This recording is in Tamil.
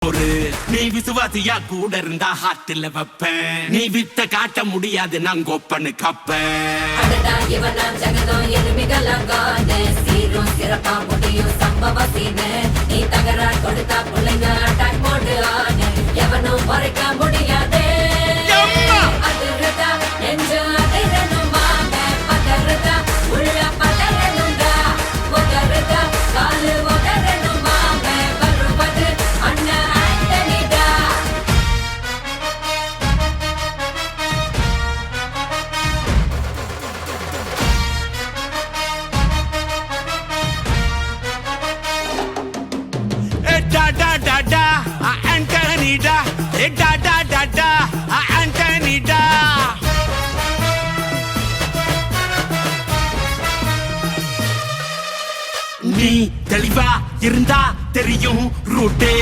பொறு. நீ விசுவாசியா கூட இருந்தா ஹார்ட்ல வைப்பேன். நீ வித்த காட்ட முடியாது நான் கோப்பனு கப்பேன். ஜகதம் எலுமிகலங்கானே சீரும் சிறப்பா முடியும் சம்பவ சீனே. நீ தகரா கொடுத்தா பிள்ளைங்க அட்டாக் போடு ஆனே. எவனும் மறைக்க முடியாதே. அதிர்றதா நெஞ்சு அதிரணுமாங்க. பதறதா உள்ள பதறணுண்டா. ஒதறதா காலு ஒதறணுமாங்க. வருவது அண்ணன் ஆண்டனிடா. Da da da da, Anthony da. Da da da da, Anthony da. நீ தெளிவா இருந்தா தெரியும் ரூட்டே.